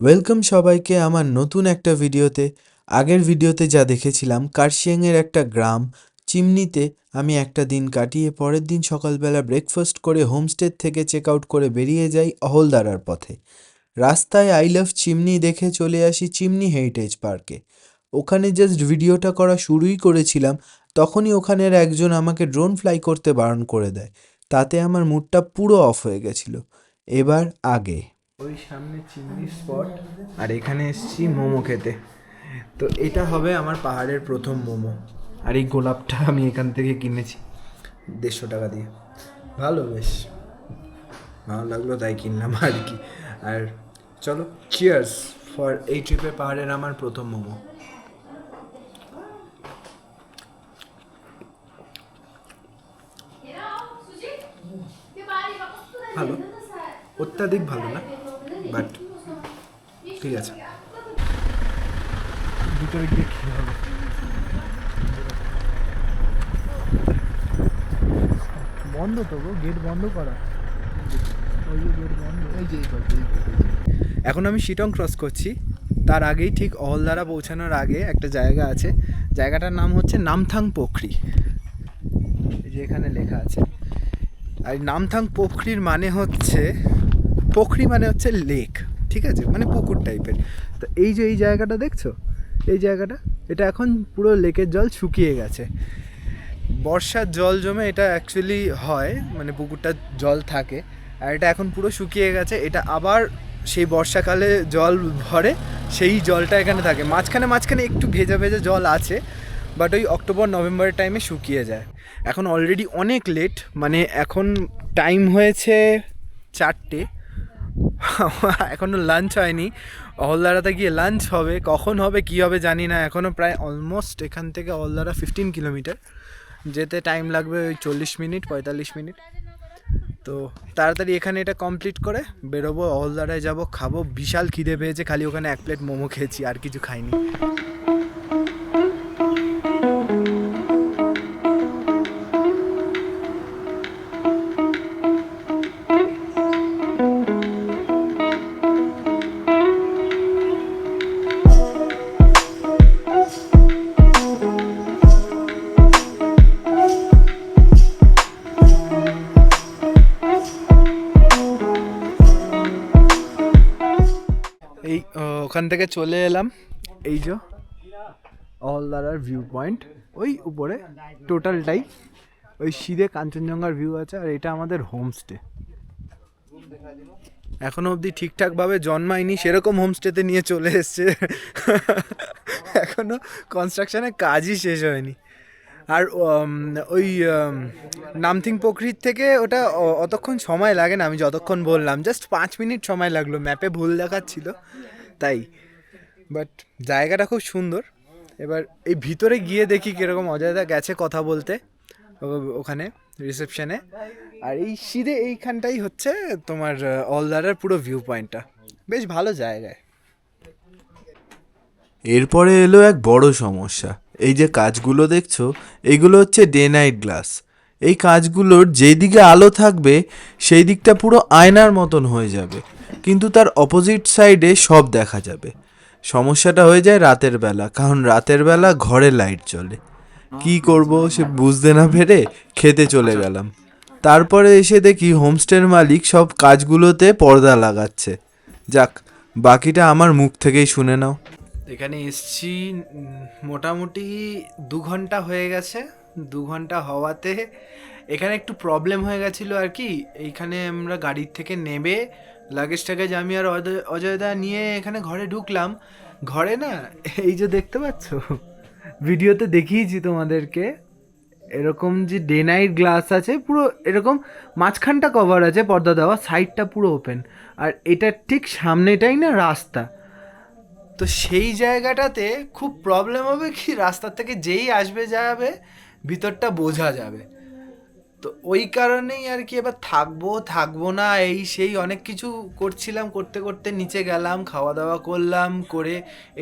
Welcome সবাইকে আমার নতুন একটা ভিডিওতে। আগের ভিডিওতে যা দেখেছিলাম কার্শিয়াংয়ের একটা গ্রাম চিমনিতে আমি একটা দিন কাটিয়ে পরের দিন সকালবেলা ব্রেকফাস্ট করে হোমস্টে থেকে চেক আউট করে বেরিয়ে যাই অহলদারার পথে। রাস্তায় আই লাভ চিমনি দেখে চলে আসি চিমনি হেরিটেজ পার্কে। ওখানে জাস্ট ভিডিওটা করা শুরুই করেছিলাম, তখনই ওখানের একজন আমাকে ড্রোন ফ্লাই করতে বারণ করে দেয়। তাতে আমার মুডটা পুরো অফ হয়ে গেছিল। এবার আগে ওই সামনে চিমনি স্পট, আর এখানে এসেছি মোমো খেতে। তো এটা হবে আমার পাহাড়ের প্রথম মোমো। আর এই গোলাপটা আমি এখান থেকে কিনেছি 150 টাকা দিয়ে। ভালো, বেশ ভালো লাগলো তাই কিনলাম আর কি। আর চলো, চিয়ার্স ফর এই ট্রিপে পাহাড়ের আমার প্রথম মোমো। ভালো, অত্যাধিক ভালো না, বাট ঠিক আছে। ভিতরে গিয়ে খেয়ে হবে। বন্ধ তো গো, গেট বন্ধ করা। ওই যে গেট বন্ধ, এই যে এখন আমি শিটং ক্রস করছি। তার আগেই ঠিক অহলদারা পৌঁছানোর আগে একটা জায়গা আছে, জায়গাটার নাম হচ্ছে নামথাং পোখরি। এই যে এখানে লেখা আছে। আর নামথাং পোখরির মানে হচ্ছে, পোখরি মানে হচ্ছে লেক, ঠিক আছে, মানে পুকুর টাইপের। তো এই যে এই জায়গাটা দেখছো, এই জায়গাটা, এটা এখন পুরো লেকের জল শুকিয়ে গেছে। বর্ষার জল জমে এটা অ্যাকচুয়ালি হয়, মানে পুকুরটা জল থাকে, আর এটা এখন পুরো শুকিয়ে গেছে। এটা আবার সেই বর্ষাকালে জল ভরে, সেই জলটা এখানে থাকে। মাঝখানে মাঝখানে একটু ভেজা ভেজা জল আছে, বাট ওই অক্টোবর নভেম্বরের টাইমে শুকিয়ে যায়। এখন অলরেডি অনেক লেট, মানে এখন টাইম হয়েছে 4টে, এখনও লাঞ্চ হয়নি। অহলদারাতে গিয়ে লাঞ্চ হবে, কখন হবে কী হবে জানি না। এখনও প্রায় অলমোস্ট এখান থেকে অহলদারা 15 কিলোমিটার, যেতে টাইম লাগবে ওই 40 মিনিট 45 মিনিট। তো তাড়াতাড়ি এখানে এটা কমপ্লিট করে বেরোবো, অহলদারায় যাবো, খাবো। বিশাল খিদে পেয়েছে, খালি ওখানে 1 প্লেট মোমো খেয়েছি, আর কিছু খাইনি। এই ওখান থেকে চলে এলাম, এই যে অহলদারার ভিউ পয়েন্ট, ওই উপরে টোটালটাই ওই সিধে কাঞ্চনজঙ্ঘার ভিউ আছে। আর এটা আমাদের হোমস্টে। এখনো অবধি ঠিকঠাকভাবে জন্মায়নি সেরকম হোমস্টেতে নিয়ে চলে এসছে। এখনো কনস্ট্রাকশনের কাজই শেষ হয়নি। আর ওই নামথিং পোখরির থেকে ওটা অতক্ষণ সময় লাগে না, আমি যতক্ষণ বললাম জাস্ট 5 মিনিট সময় লাগলো, ম্যাপে ভুল দেখাচ্ছিল তাই। বাট জায়গাটা খুব সুন্দর। এবার এই ভিতরে গিয়ে দেখি কীরকম। অজয়দা গেছে কথা বলতে ওখানে রিসেপশনে। আর এই সিধে এইখানটাই হচ্ছে তোমার অহলদারার পুরো ভিউ পয়েন্টটা, বেশ ভালো জায়গায়। এরপরে এলো এক বড় সমস্যা। এই যে কাঁচগুলো দেখছো, এইগুলো হচ্ছে ডে নাইট গ্লাস। এই কাঁচগুলোর যেই দিকে আলো থাকবে সেই দিকটা পুরো আয়নার মতন হয়ে যাবে, কিন্তু তার অপোজিট সাইডে সব দেখা যাবে। সমস্যাটা হয়ে যায় রাতের বেলা, কারণ রাতের বেলা ঘরে লাইট জ্বলে। কি করব সে বুঝতে না পেরে খেতে চলে গেলাম। তারপরে এসে দেখি হোমস্টের মালিক সব কাজগুলোতে পর্দা লাগাচ্ছে। যাক, বাকিটা আমার মুখ থেকেই শুনে নাও। এখানে এসছি মোটামুটি 2 ঘন্টা হয়ে গেছে। 2 ঘন্টা হওয়াতে এখানে একটু প্রবলেম হয়ে গেছিলো আর কি। এইখানে আমরা গাড়ির থেকে নেবে লাগেজটাকে আমি আর অজয়দা নিয়ে এখানে ঘরে ঢুকলাম। ঘরে না, এই যে দেখতে পাচ্ছ, ভিডিওতে দেখিয়েছি তোমাদেরকে, এরকম যে ডে নাইট গ্লাস আছে পুরো এরকম, মাঝখানটা কভার আছে পর্দা দেওয়া, সাইডটা পুরো ওপেন। আর এটা ঠিক সামনেটাই না রাস্তা। তো সেই জায়গাটাতে খুব প্রবলেম হবে কি, রাস্তার থেকে যেই আসবে যাবে ভিতরটা বোঝা যাবে। তো ওই কারণেই আর কি এবার থাকবো না এই সেই অনেক কিছু করছিলাম। করতে করতে নিচে গেলাম, খাওয়া দাওয়া করলাম, করে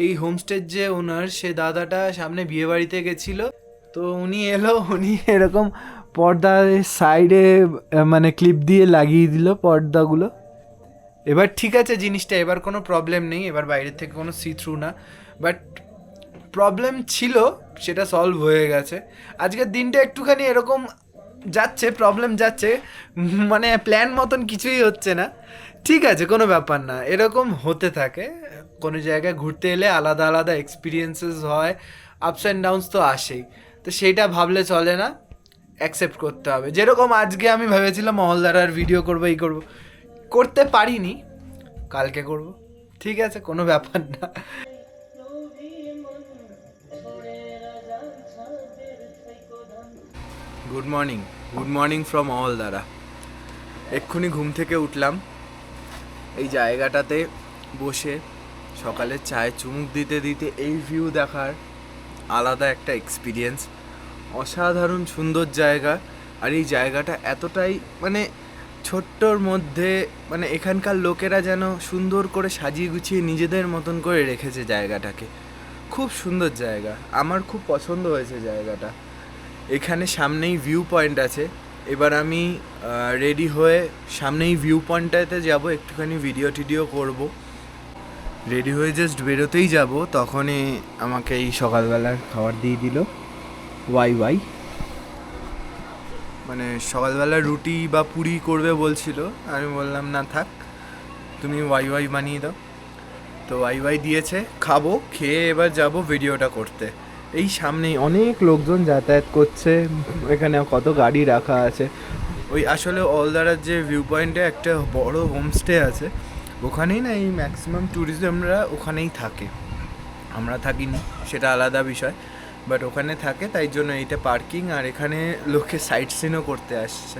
এই হোমস্টের যে ওনার, সে দাদাটা সামনে বিয়েবাড়িতে গেছিলো। তো উনি এলো, উনি এরকম পর্দার সাইডে মানে ক্লিপ দিয়ে লাগিয়ে দিল পর্দাগুলো। এবার ঠিক আছে জিনিসটা, এবার কোনো প্রবলেম নেই, এবার বাইরের থেকে কোনো সি থ্রু না, বাট প্রবলেম ছিল সেটা সলভ হয়ে গেছে। আজকের দিনটা একটুখানি এরকম যাচ্ছে, প্রবলেম যাচ্ছে, মানে প্ল্যান মতন কিছুই হচ্ছে না। ঠিক আছে, কোনো ব্যাপার না, এরকম হতে থাকে। কোনো জায়গায় ঘুরতে এলে আলাদা আলাদা এক্সপিরিয়েন্সেস হয়, আপস অ্যান্ড ডাউনস তো আসেই, তো সেইটা ভাবলে চলে না, অ্যাকসেপ্ট করতে হবে। যেরকম আজকে আমি ভেবেছিলাম মহলদারার ভিডিও করবো, এই করবো, করতে পারিনি, কালকে করব, ঠিক আছে, কোনো ব্যাপার না। Good morning from Mahaldara. এক্ষুনি ঘুম থেকে উঠলাম, এই জায়গাটাতে বসে সকালে চায়ে চুমুক দিতে দিতে এই ভিউ দেখার আলাদা একটা এক্সপিরিয়েন্স। অসাধারণ সুন্দর জায়গা, আর এই জায়গাটা এতটাই মানে ছোট্টর মধ্যে, মানে এখানকার লোকেরা যেন সুন্দর করে সাজিয়ে গুছিয়ে নিজেদের মতন করে রেখেছে জায়গাটাকে। খুব সুন্দর জায়গা, আমার খুব পছন্দ হয়েছে জায়গাটা। এখানে সামনেই ভিউ পয়েন্ট আছে, এবার আমি রেডি হয়ে সামনেই ভিউ পয়েন্টটাতে যাব, একটুখানি ভিডিও টিডিও করব। রেডি হয়ে জাস্ট বেরোতেই যাব, তখনই আমাকে এই সকালবেলার খাবার দিয়ে দিল ওয়াই, মানে সকালবেলা রুটি বা পুরি করবে বলছিল, আমি বললাম না থাক, তুমি ওয়াই বানিয়ে দাও। তো ওয়াই দিয়েছে, খাবো, খেয়ে এবার যাব ভিডিওটা করতে। এই সামনেই অনেক লোকজন যাতায়াত করছে, এখানে কত গাড়ি রাখা আছে। ওই আসলে অলদারার যে ভিউ পয়েন্টে একটা বড় হোমস্টে আছে, ওখানেই না এই ম্যাক্সিমাম ট্যুরিজমরা ওখানেই থাকে, আমরা থাকিনি সেটা আলাদা বিষয়, বাট ওখানে থাকে, তাই জন্য এইটা পার্কিং, আর এখানে লোকে সাইট সিনও করতে আসছে।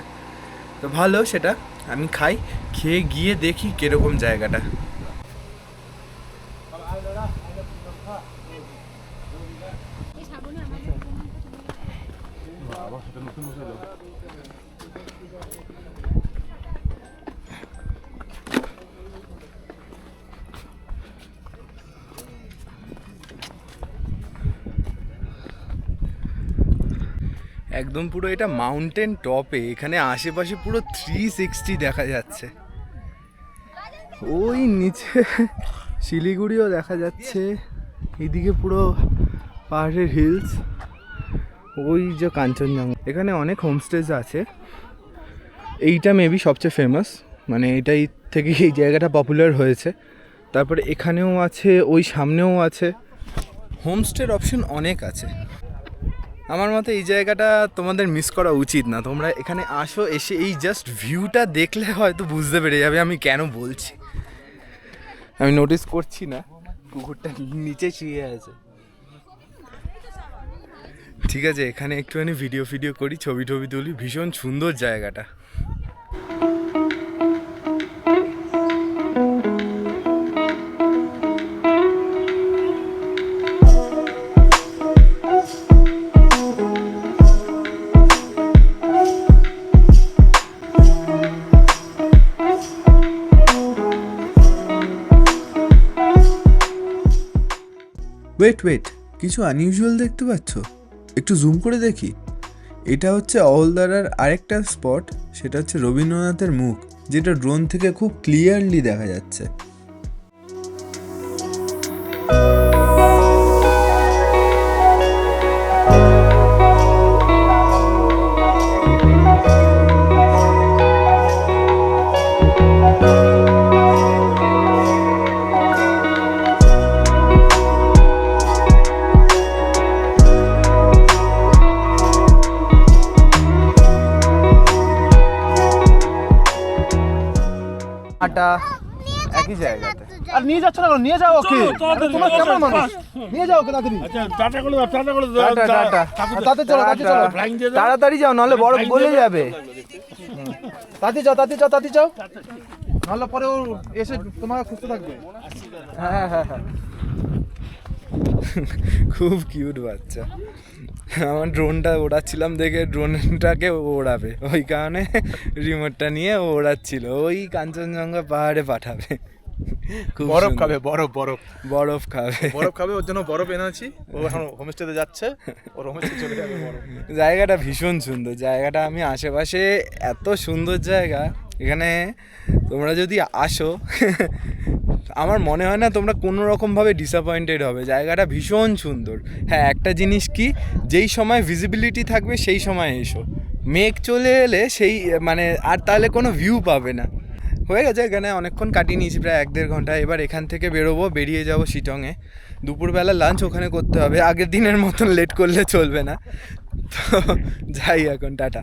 তো ভালো, সেটা আমি খাই, খেয়ে গিয়ে দেখি কীরকম জায়গাটা। একদম পুরো এটা মাউন্টেন টপে, এখানে আশেপাশে পুরো 360 দেখা যাচ্ছে। ওই নিচে শিলিগুড়িও দেখা যাচ্ছে, এইদিকে পুরো পাহাড়ের হিলস, ওই যে কাঞ্চনজঙ্ঘা। এখানে অনেক হোমস্টেজ আছে, এইটা মেবি সবচেয়ে ফেমাস, মানে এটাই থেকে এই জায়গাটা পপুলার হয়েছে। তারপরে এখানেও আছে, ওই সামনেও আছে, হোমস্টের অপশন অনেক আছে। আমার মতে এই জায়গাটা তোমাদের মিস করা উচিত না, তোমরা এখানে আসো, এসে এই জাস্ট ভিউটা দেখলে হয়তো বুঝতে পেরে যাবে আমি কেন বলছি। আমি নোটিস করছি না, কুকুরটা নিচে শুয়ে আছে। ঠিক আছে, এখানে একটুখানি ভিডিও করি, ছবি তুলি, ভীষণ সুন্দর জায়গাটা। ওয়েট, কিছু আনইউজুয়াল দেখতে পাচ্ছ? একটু জুম করে দেখি। এটা হচ্ছে অলদারার আরেকটা স্পট, সেটা হচ্ছে রবীন্দ্রনাথের মুখ, যেটা ড্রোন থেকে খুব ক্লিয়ারলি দেখা যাচ্ছে। একই জায়গাতে আর নিয়ে যাচ্ছ না, নিয়ে যাও ওকে, তোমার কেমন মানুষ, নিয়ে যাও ওকে তাড়াতাড়ি। আচ্ছা টাটা করে দাও, তাড়াতাড়ি চলো, তাড়াতাড়ি যাও, নাহলে বরফ গলে যাবে। তাড়াতাড়ি যাও, নাহলে পরে ও এসে তোমাকে খুঁজতে থাকবে। হ্যাঁ, খুব কিউট বাচ্চা। আমার ড্রোনটা ওড়াচ্ছিলাম দেখে ড্রোনটাকে ওড়াবে, ওই কারণে রিমোটটা নিয়ে ও ওড়াচ্ছিল, ওই কাঞ্চনজঙ্ঘা পাহাড়ে পাঠাবে। বরফ খাবে, বরফ খাবে, ওর জন্য বরফ এনেছি। ও এখন হোমস্টেতে যাচ্ছে, ওর হোমস্টে চলে যাবে বরফ। জায়গাটা ভীষণ সুন্দর জায়গাটা, আমি আশেপাশে এত সুন্দর জায়গা এখানে তোমরা যদি আসো আমার মনে হয় না তোমরা কোনো রকমভাবে ডিসঅ্যাপয়েন্টেড হবে। জায়গাটা ভীষণ সুন্দর। হ্যাঁ, একটা জিনিস কি, যেই সময় ভিজিবিলিটি থাকবে সেই সময় এসো। মেঘ চলে এলে সেই মানে আর তাহলে কোনো ভিউ পাবে না। হয়ে গেছে, এখানে অনেকক্ষণ কাটিয়ে নিয়েছি, প্রায় 1-1.5 ঘন্টা। এবার এখান থেকে বেরোবো, বেরিয়ে যাবো শিটংয়ে। দুপুরবেলা লাঞ্চ ওখানে করতে হবে, আগের দিনের মতন লেট করলে চলবে না। তো যাই এখন, টাটা।